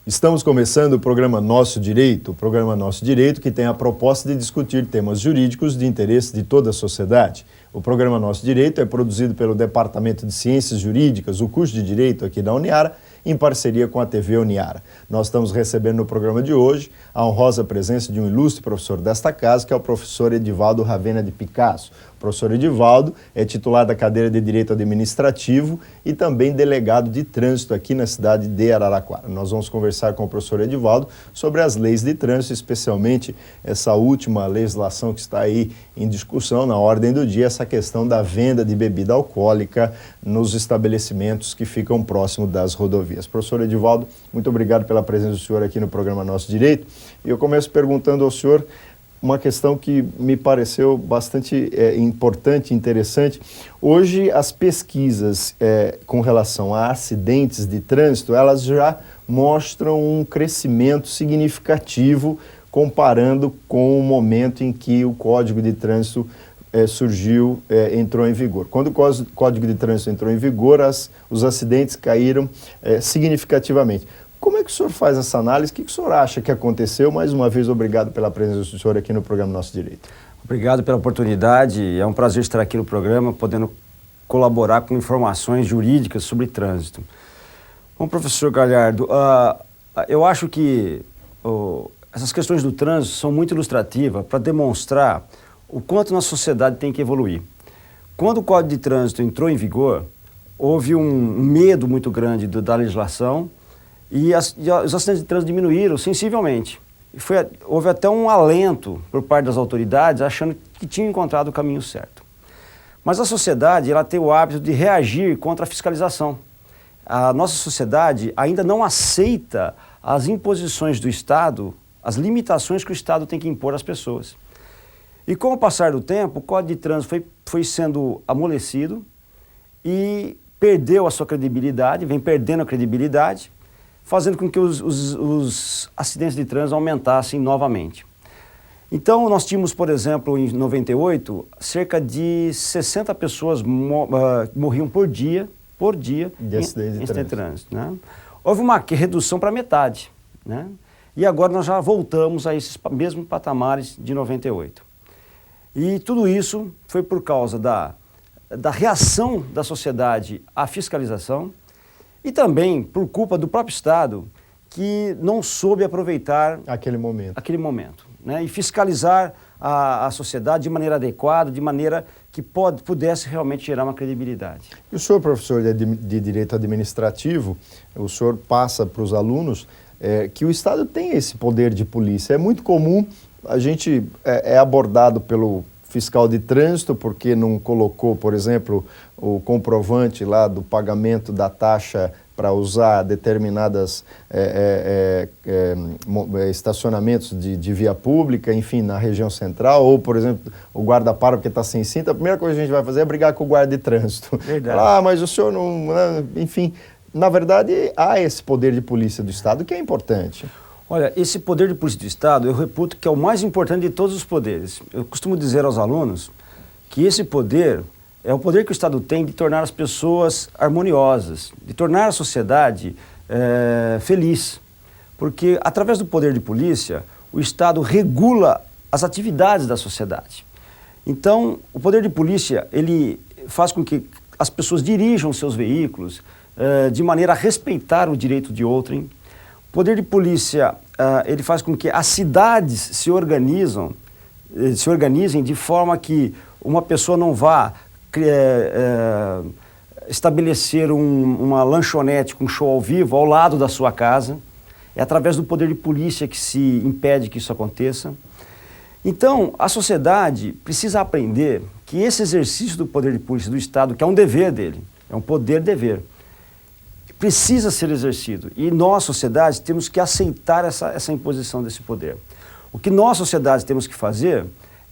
Estamos começando o programa Nosso Direito, que tem a proposta de discutir temas jurídicos de interesse de toda a sociedade. O programa Nosso Direito é produzido pelo Departamento de Ciências Jurídicas, o curso de Direito aqui da Uniara, em parceria com a TV Uniara. Nós estamos recebendo no programa de hoje a honrosa presença de um ilustre professor desta casa, que é o professor Edivaldo Ravena de Picasso. O professor Edivaldo é titular da cadeira de Direito Administrativo e também delegado de trânsito aqui na cidade de Araraquara. Nós vamos conversar com o professor Edivaldo sobre as leis de trânsito, especialmente essa última legislação que está aí em discussão na ordem do dia, essa questão da venda de bebida alcoólica nos estabelecimentos que ficam próximo das rodovias. Professor Edivaldo, muito obrigado pela presença do senhor aqui no programa Nosso Direito. E eu começo perguntando ao senhor uma questão que me pareceu bastante importante e interessante. Hoje, as pesquisas com relação a acidentes de trânsito, elas já mostram um crescimento significativo comparando com o momento em que o Código de Trânsito entrou em vigor. Quando o Código de Trânsito entrou em vigor, os acidentes caíram significativamente. Como é que o senhor faz essa análise? O que o senhor acha que aconteceu? Mais uma vez, obrigado pela presença do senhor aqui no programa Nosso Direito. Obrigado pela oportunidade. É um prazer estar aqui no programa, podendo colaborar com informações jurídicas sobre trânsito. Bom, professor Galhardo, eu acho que essas questões do trânsito são muito ilustrativas para demonstrar o quanto nossa sociedade tem que evoluir. Quando o Código de Trânsito entrou em vigor, houve um medo muito grande da legislação e os acidentes de trânsito diminuíram sensivelmente. Houve até um alento por parte das autoridades, achando que tinham encontrado o caminho certo. Mas a sociedade ela tem o hábito de reagir contra a fiscalização. A nossa sociedade ainda não aceita as imposições do Estado, as limitações que o Estado tem que impor às pessoas. E com o passar do tempo, o Código de Trânsito foi sendo amolecido e perdeu a sua credibilidade, vem perdendo a credibilidade, fazendo com que os acidentes de trânsito aumentassem novamente. Então, nós tínhamos, por exemplo, em 98, cerca de 60 pessoas morriam por dia de acidente de trânsito. Né? Houve uma redução para metade, né? E agora nós já voltamos a esses mesmos patamares de 98. E tudo isso foi por causa da reação da sociedade à fiscalização e também por culpa do próprio Estado, que não soube aproveitar aquele momento, né? E fiscalizar a sociedade de maneira adequada, de maneira que pudesse realmente gerar uma credibilidade. E o senhor, professor de Direito Administrativo, o senhor passa para os alunos que o Estado tem esse poder de polícia. É muito comum, a gente é abordado pelo fiscal de trânsito porque não colocou, por exemplo, o comprovante lá do pagamento da taxa para usar determinadas estacionamentos de via pública, enfim, na região central, ou, por exemplo, o guarda para porque está sem cinto, a primeira coisa que a gente vai fazer é brigar com o guarda de trânsito. Verdade. Mas o senhor não... Enfim, na verdade, há esse poder de polícia do Estado que é importante. Olha, esse poder de polícia do Estado, eu reputo que é o mais importante de todos os poderes. Eu costumo dizer aos alunos que esse poder é o poder que o Estado tem de tornar as pessoas harmoniosas, de tornar a sociedade feliz. Porque, através do poder de polícia, o Estado regula as atividades da sociedade. Então, o poder de polícia, ele faz com que as pessoas dirijam seus veículos de maneira a respeitar o direito de outrem. O poder de polícia, ele faz com que as cidades se organizem de forma que uma pessoa não vá estabelecer uma lanchonete com show ao vivo ao lado da sua casa. É através do poder de polícia que se impede que isso aconteça. Então, a sociedade precisa aprender que esse exercício do poder de polícia do Estado, que é um dever dele, é um poder-dever, precisa ser exercido. E nós, sociedade, temos que aceitar essa imposição desse poder. O que nós, sociedade, temos que fazer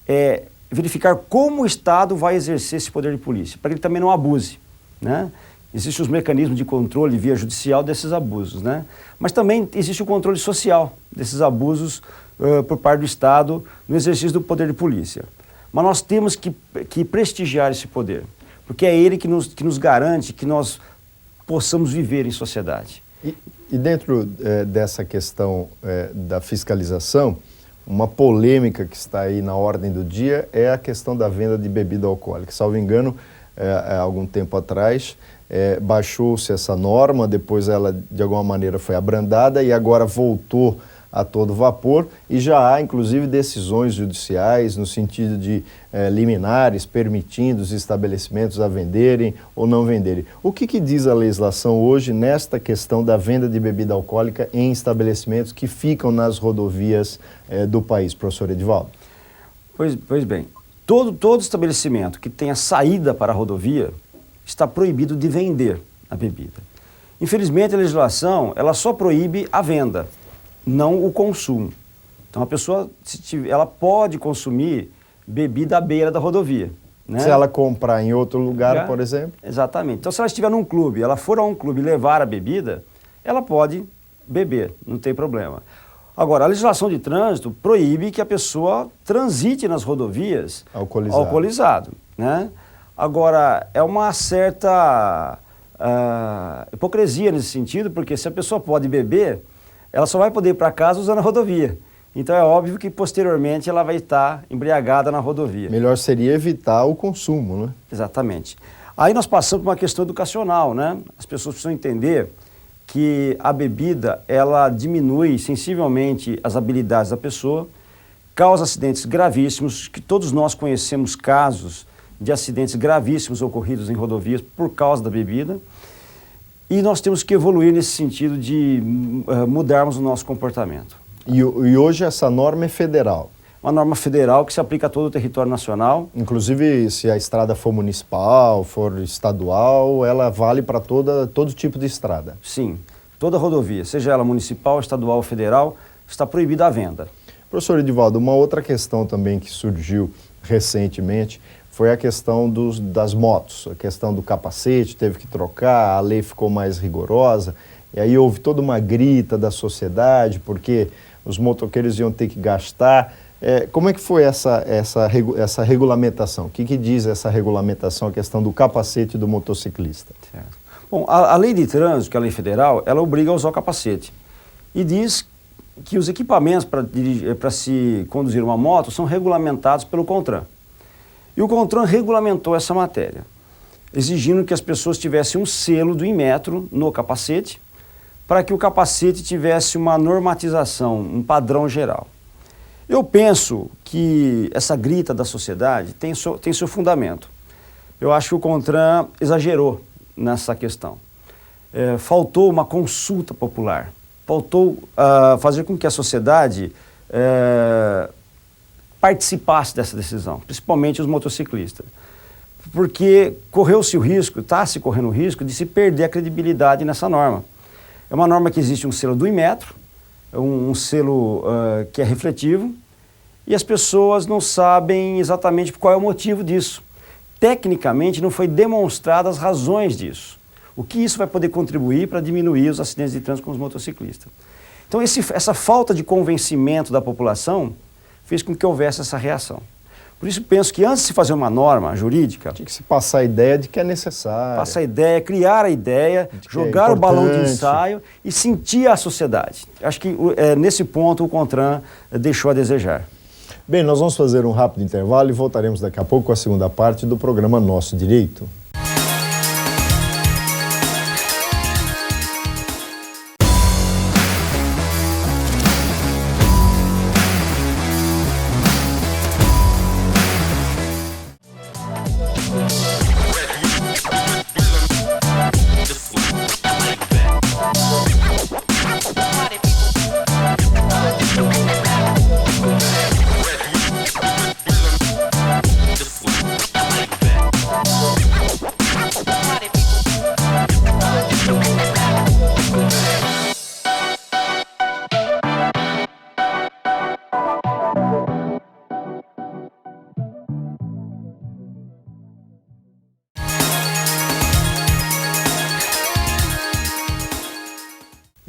é verificar como o Estado vai exercer esse poder de polícia, para que ele também não abuse, né? Existem os mecanismos de controle via judicial desses abusos, né? Mas também existe o controle social desses abusos por parte do Estado no exercício do poder de polícia. Mas nós temos que prestigiar esse poder, porque é ele que nos garante que nós possamos viver em sociedade. E dentro dessa questão da fiscalização, uma polêmica que está aí na ordem do dia é a questão da venda de bebida alcoólica. Salvo engano, há algum tempo atrás, baixou-se essa norma, depois ela de alguma maneira foi abrandada e agora voltou a todo vapor, e já há inclusive decisões judiciais no sentido de liminares permitindo os estabelecimentos a venderem ou não venderem. O que diz a legislação hoje nesta questão da venda de bebida alcoólica em estabelecimentos que ficam nas rodovias do país, professor Edivaldo? Pois bem, todo estabelecimento que tenha saída para a rodovia está proibido de vender a bebida. Infelizmente, a legislação ela só proíbe a venda, não o consumo. Então a pessoa ela pode consumir bebida à beira da rodovia. Né? Se ela comprar em outro lugar, por exemplo? Exatamente. Então se ela estiver num clube, ela for a um clube levar a bebida, ela pode beber, não tem problema. Agora, a legislação de trânsito proíbe que a pessoa transite nas rodovias alcoolizado. Né? Agora, é uma certa hipocrisia nesse sentido, porque se a pessoa pode beber, ela só vai poder ir para casa usando a rodovia. Então é óbvio que posteriormente ela vai estar embriagada na rodovia. Melhor seria evitar o consumo, né? Exatamente. Aí nós passamos por uma questão educacional, né? As pessoas precisam entender que a bebida, ela diminui sensivelmente as habilidades da pessoa, causa acidentes gravíssimos, que todos nós conhecemos casos de acidentes gravíssimos ocorridos em rodovias por causa da bebida. E nós temos que evoluir nesse sentido de mudarmos o nosso comportamento. E hoje essa norma é federal? Uma norma federal que se aplica a todo o território nacional. Inclusive, se a estrada for municipal, for estadual, ela vale para todo tipo de estrada? Sim, toda rodovia, seja ela municipal, estadual ou federal, está proibida a venda. Professor Edivaldo, uma outra questão também que surgiu recentemente foi a questão das motos, a questão do capacete, teve que trocar, a lei ficou mais rigorosa, e aí houve toda uma grita da sociedade, porque os motoqueiros iam ter que gastar. Como é que foi essa regulamentação? O que diz essa regulamentação, a questão do capacete do motociclista? Certo. Bom, a lei de trânsito, que é a lei federal, ela obriga a usar o capacete, e diz que os equipamentos para se conduzir uma moto são regulamentados pelo CONTRAN. E o CONTRAN regulamentou essa matéria, exigindo que as pessoas tivessem um selo do Inmetro no capacete, para que o capacete tivesse uma normatização, um padrão geral. Eu penso que essa grita da sociedade tem seu fundamento. Eu acho que o CONTRAN exagerou nessa questão. Faltou uma consulta popular, faltou fazer com que a sociedade participasse dessa decisão, principalmente os motociclistas. Porque correu-se o risco, está se correndo o risco de se perder a credibilidade nessa norma. É uma norma que existe um selo do Inmetro, um selo que é refletivo, e as pessoas não sabem exatamente qual é o motivo disso. Tecnicamente não foi demonstradas as razões disso. O que isso vai poder contribuir para diminuir os acidentes de trânsito com os motociclistas. Então essa falta de convencimento da população fez com que houvesse essa reação. Por isso penso que antes de se fazer uma norma jurídica... Tinha que se passar a ideia de que é necessário. Passar a ideia, criar a ideia, jogar o balão de ensaio e sentir a sociedade. Acho que nesse ponto o CONTRAN deixou a desejar. Bem, nós vamos fazer um rápido intervalo e voltaremos daqui a pouco com a segunda parte do programa Nosso Direito.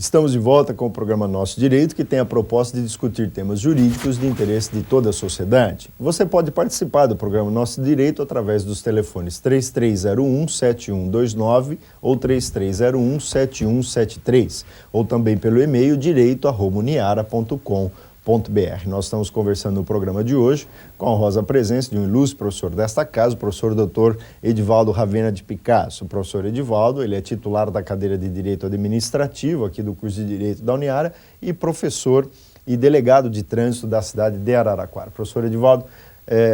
Estamos de volta com o programa Nosso Direito, que tem a proposta de discutir temas jurídicos de interesse de toda a sociedade. Você pode participar do programa Nosso Direito através dos telefones 3301-7129 ou 3301-7173, ou também pelo e-mail direito@uniara.com.br. Nós estamos conversando no programa de hoje com a honrosa presença de um ilustre professor desta casa, o professor Dr. Edivaldo Ravena de Picasso. O professor Edivaldo, ele é titular da cadeira de Direito Administrativo aqui do curso de Direito da Uniara e professor e delegado de trânsito da cidade de Araraquara. Professor Edivaldo,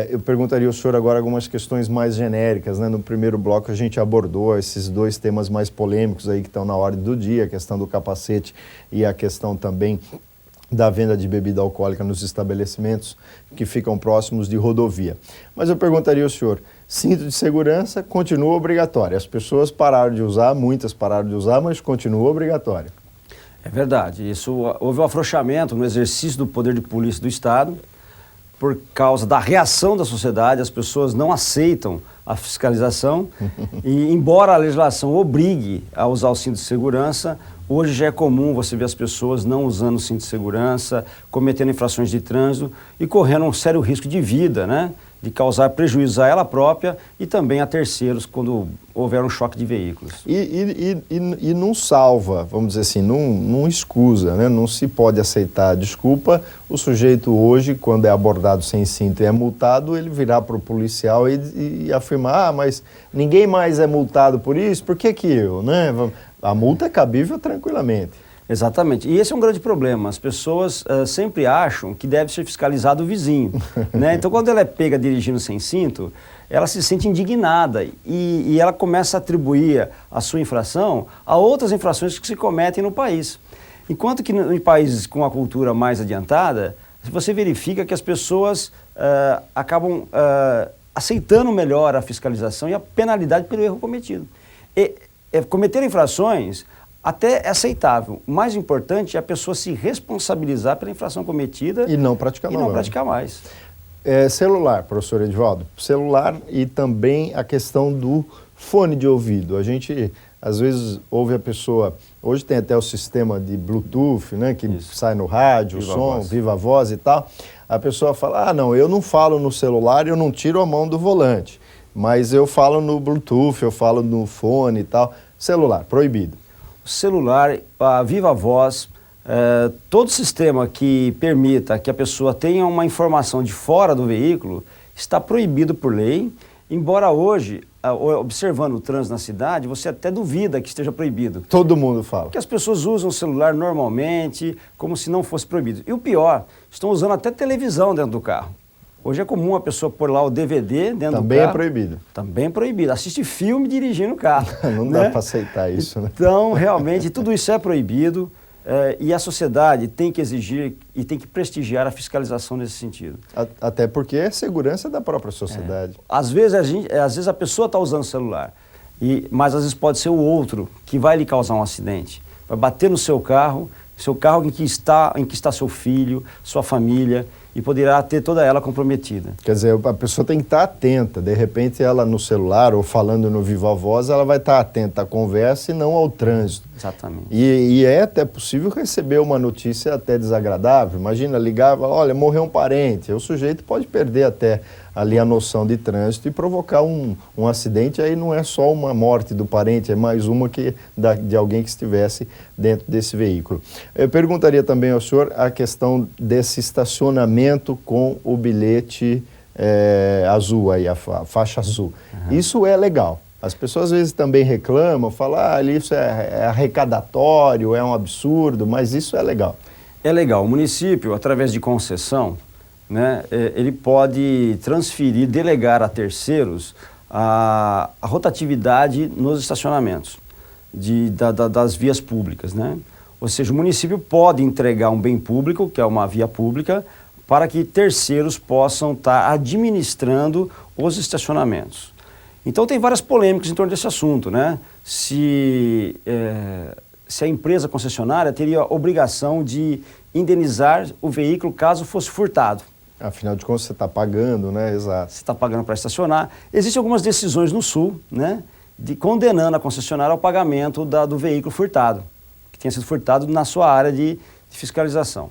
eu perguntaria ao senhor agora algumas questões mais genéricas, né? No primeiro bloco a gente abordou esses dois temas mais polêmicos aí que estão na ordem do dia, a questão do capacete e a questão também da venda de bebida alcoólica nos estabelecimentos que ficam próximos de rodovia. Mas eu perguntaria ao senhor, cinto de segurança continua obrigatório. As pessoas pararam de usar, muitas pararam de usar, mas continua obrigatório. É verdade. Houve um afrouxamento no exercício do poder de polícia do Estado por causa da reação da sociedade. As pessoas não aceitam a fiscalização e, embora a legislação obrigue a usar o cinto de segurança, hoje já é comum você ver as pessoas não usando o cinto de segurança, cometendo infrações de trânsito e correndo um sério risco de vida, né? De causar prejuízo a ela própria e também a terceiros quando houver um choque de veículos. E não salva, vamos dizer assim, não excusa, né? Não se pode aceitar a desculpa. O sujeito hoje, quando é abordado sem cinto e é multado, ele virá para o policial e afirmar, mas ninguém mais é multado por isso, por que eu, né? A multa é cabível tranquilamente. Exatamente. E esse é um grande problema. As pessoas sempre acham que deve ser fiscalizado o vizinho, né? Então, quando ela é pega dirigindo sem cinto, ela se sente indignada e ela começa a atribuir a sua infração a outras infrações que se cometem no país. Enquanto que em países com a cultura mais adiantada, você verifica que as pessoas acabam aceitando melhor a fiscalização e a penalidade pelo erro cometido. Cometer infrações até é aceitável. O mais importante é a pessoa se responsabilizar pela infração cometida e não praticar mais. Celular, professor Edivaldo. Celular e também a questão do fone de ouvido. A gente, às vezes, ouve a pessoa... Hoje tem até o sistema de Bluetooth, né? Que sai no rádio, Viva o som, voz. viva voz e tal. A pessoa fala, não, eu não falo no celular, eu não tiro a mão do volante. Mas eu falo no Bluetooth, eu falo no fone e tal. Celular, proibido. O celular, a viva voz, todo sistema que permita que a pessoa tenha uma informação de fora do veículo está proibido por lei, embora hoje, observando o trânsito na cidade, você até duvida que esteja proibido. Todo mundo fala. Porque as pessoas usam o celular normalmente, como se não fosse proibido. E o pior, estão usando até televisão dentro do carro. Hoje é comum a pessoa pôr lá o DVD dentro do carro. Também é proibido. Também é proibido. Assiste filme dirigindo o carro. Não dá para aceitar isso, né? Então, realmente, tudo isso é proibido e a sociedade tem que exigir e tem que prestigiar a fiscalização nesse sentido. Até porque é segurança da própria sociedade. Às vezes a pessoa está usando o celular, mas às vezes pode ser o outro que vai lhe causar um acidente. Vai bater no seu carro em que está seu filho, sua família, e poderá ter toda ela comprometida. Quer dizer, a pessoa tem que estar atenta. De repente, ela no celular ou falando no viva voz, ela vai estar atenta à conversa e não ao trânsito. Exatamente. E é até possível receber uma notícia até desagradável. Imagina, ligava, olha, morreu um parente. O sujeito pode perder até ali a noção de trânsito e provocar um acidente. Aí não é só uma morte do parente, é mais uma de alguém que estivesse dentro desse veículo. Eu perguntaria também ao senhor a questão desse estacionamento com o bilhete azul, aí, a faixa azul. Uhum. Isso é legal. As pessoas às vezes também reclamam, falam, isso é arrecadatório, é um absurdo, mas isso é legal. É legal. O município, através de concessão, né, ele pode transferir, delegar a terceiros a rotatividade nos estacionamentos das vias públicas, né? Ou seja, o município pode entregar um bem público, que é uma via pública, para que terceiros possam estar administrando os estacionamentos. Então tem várias polêmicas em torno desse assunto, né? Se a empresa concessionária teria a obrigação de indenizar o veículo caso fosse furtado. Afinal de contas, você está pagando, né? Exato. Você está pagando para estacionar. Existem algumas decisões no Sul, né? Condenando a concessionária ao pagamento do veículo furtado. que tenha sido furtado na sua área de fiscalização.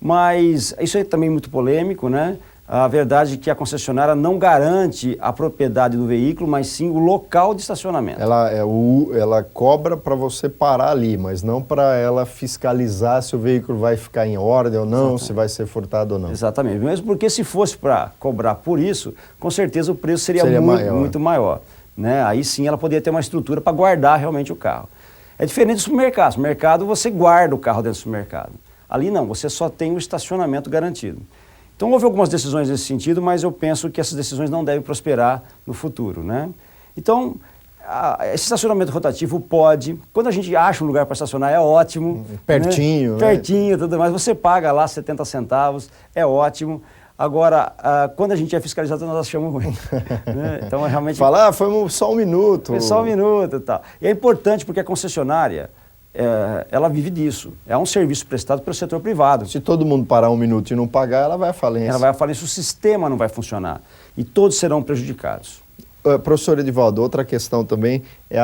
Mas isso é também muito polêmico, né? A verdade é que a concessionária não garante a propriedade do veículo, mas sim o local de estacionamento. Ela cobra para você parar ali, mas não para ela fiscalizar se o veículo vai ficar em ordem ou não, exatamente, se vai ser furtado ou não. Exatamente, mesmo porque se fosse para cobrar por isso, com certeza o preço seria muito maior. Né? Aí sim ela poderia ter uma estrutura para guardar realmente o carro. É diferente do supermercado. No supermercado você guarda o carro dentro do supermercado. Ali não, você só tem o estacionamento garantido. Então houve algumas decisões nesse sentido, mas eu penso que essas decisões não devem prosperar no futuro, né? Então, esse estacionamento rotativo pode, quando a gente acha um lugar para estacionar, é ótimo. Pertinho, né? Pertinho, tudo mais. Você paga lá 70 centavos, é ótimo. Agora, quando a gente é fiscalizado, nós achamos ruim. Né? Então, realmente... Falar, foi só um minuto. Foi só um minuto e tal. E é importante porque a concessionária, ela vive disso. É um serviço prestado pelo setor privado. Se todo mundo parar um minuto e não pagar, ela vai à falência. Ela vai à falência, o sistema não vai funcionar. E todos serão prejudicados. Professor Edivaldo, outra questão também é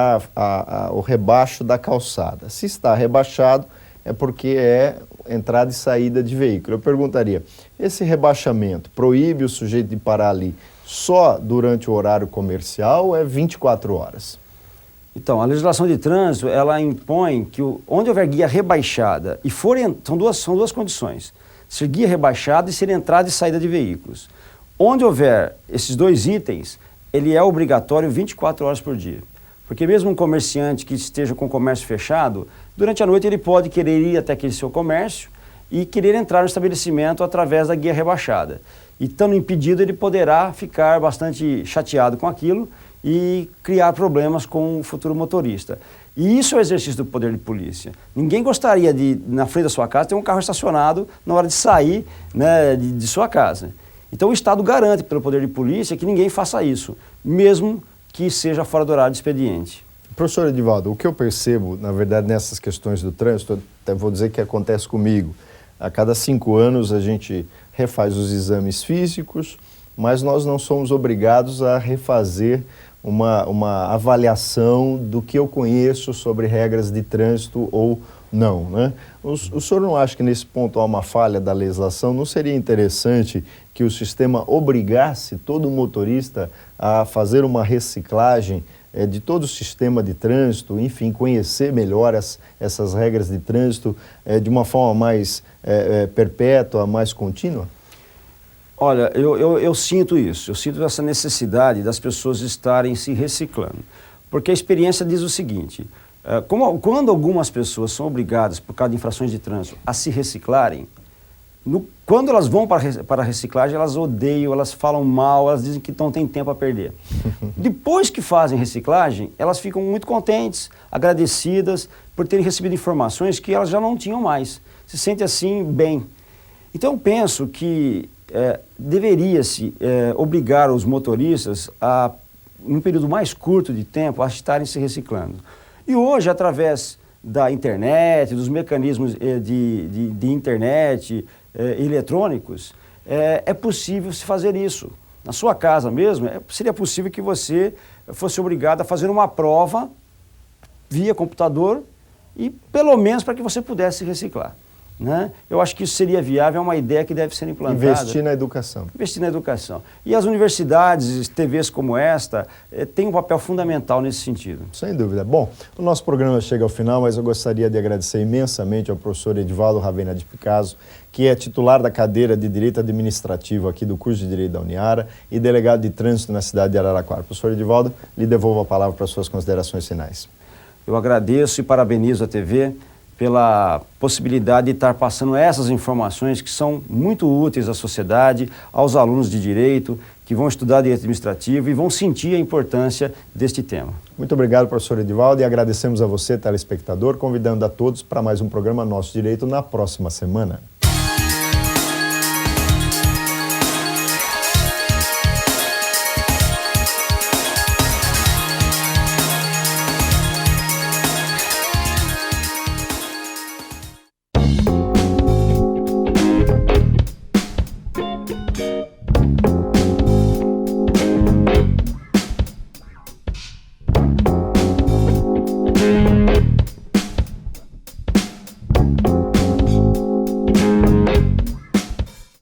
o rebaixo da calçada. Se está rebaixado, é porque é entrada e saída de veículo. Eu perguntaria, esse rebaixamento proíbe o sujeito de parar ali só durante o horário comercial ou é 24 horas? Então, a legislação de trânsito, ela impõe que onde houver guia rebaixada, e são duas condições, ser guia rebaixada e ser entrada e saída de veículos. Onde houver esses dois itens, ele é obrigatório 24 horas por dia. Porque mesmo um comerciante que esteja com o comércio fechado, durante a noite ele pode querer ir até aquele seu comércio e querer entrar no estabelecimento através da guia rebaixada. E estando impedido, ele poderá ficar bastante chateado com aquilo e criar problemas com o futuro motorista. E isso é o exercício do poder de polícia. Ninguém gostaria de, na frente da sua casa, ter um carro estacionado na hora de sair, né, de sua casa. Então o Estado garante pelo poder de polícia que ninguém faça isso, mesmo que seja fora do horário de expediente. Professor Edivaldo, o que eu percebo, na verdade, nessas questões do trânsito, até vou dizer que acontece comigo. A cada 5 anos a gente refaz os exames físicos, mas nós não somos obrigados a refazer uma avaliação do que eu conheço sobre regras de trânsito ou não, né? O senhor não acha que nesse ponto há uma falha da legislação? Não seria interessante que o sistema obrigasse todo motorista a fazer uma reciclagem de todo o sistema de trânsito, enfim, conhecer melhor essas regras de trânsito de uma forma mais perpétua, mais contínua? Olha, eu sinto isso, eu sinto essa necessidade das pessoas estarem se reciclando. Porque a experiência diz o seguinte, quando algumas pessoas são obrigadas, por causa de infrações de trânsito, a se reciclarem, quando elas vão para a reciclagem, elas odeiam, elas falam mal, elas dizem que não tem tempo a perder. Depois que fazem reciclagem, elas ficam muito contentes, agradecidas por terem recebido informações que elas já não tinham mais. Se sentem assim bem. Então eu penso que deveria-se obrigar os motoristas a, num período mais curto de tempo, a estarem se reciclando. E hoje, através da internet, dos mecanismos de internet eletrônicos, é possível se fazer isso. Na sua casa mesmo, seria possível que você fosse obrigado a fazer uma prova via computador e pelo menos para que você pudesse reciclar. Né? Eu acho que isso seria viável, é uma ideia que deve ser implantada. Investir na educação. Investir na educação. E as universidades, TVs como esta, têm um papel fundamental nesse sentido. Sem dúvida. Bom, o nosso programa chega ao final, mas eu gostaria de agradecer imensamente ao professor Edivaldo Ravena de Picasso, que é titular da cadeira de Direito Administrativo aqui do curso de Direito da Uniara e delegado de Trânsito na cidade de Araraquara. Professor Edivaldo, lhe devolvo a palavra para suas considerações finais. Eu agradeço e parabenizo a TV pela possibilidade de estar passando essas informações que são muito úteis à sociedade, aos alunos de Direito, que vão estudar Direito Administrativo e vão sentir a importância deste tema. Muito obrigado, professor Edivaldo, e agradecemos a você, telespectador, convidando a todos para mais um programa Nosso Direito na próxima semana.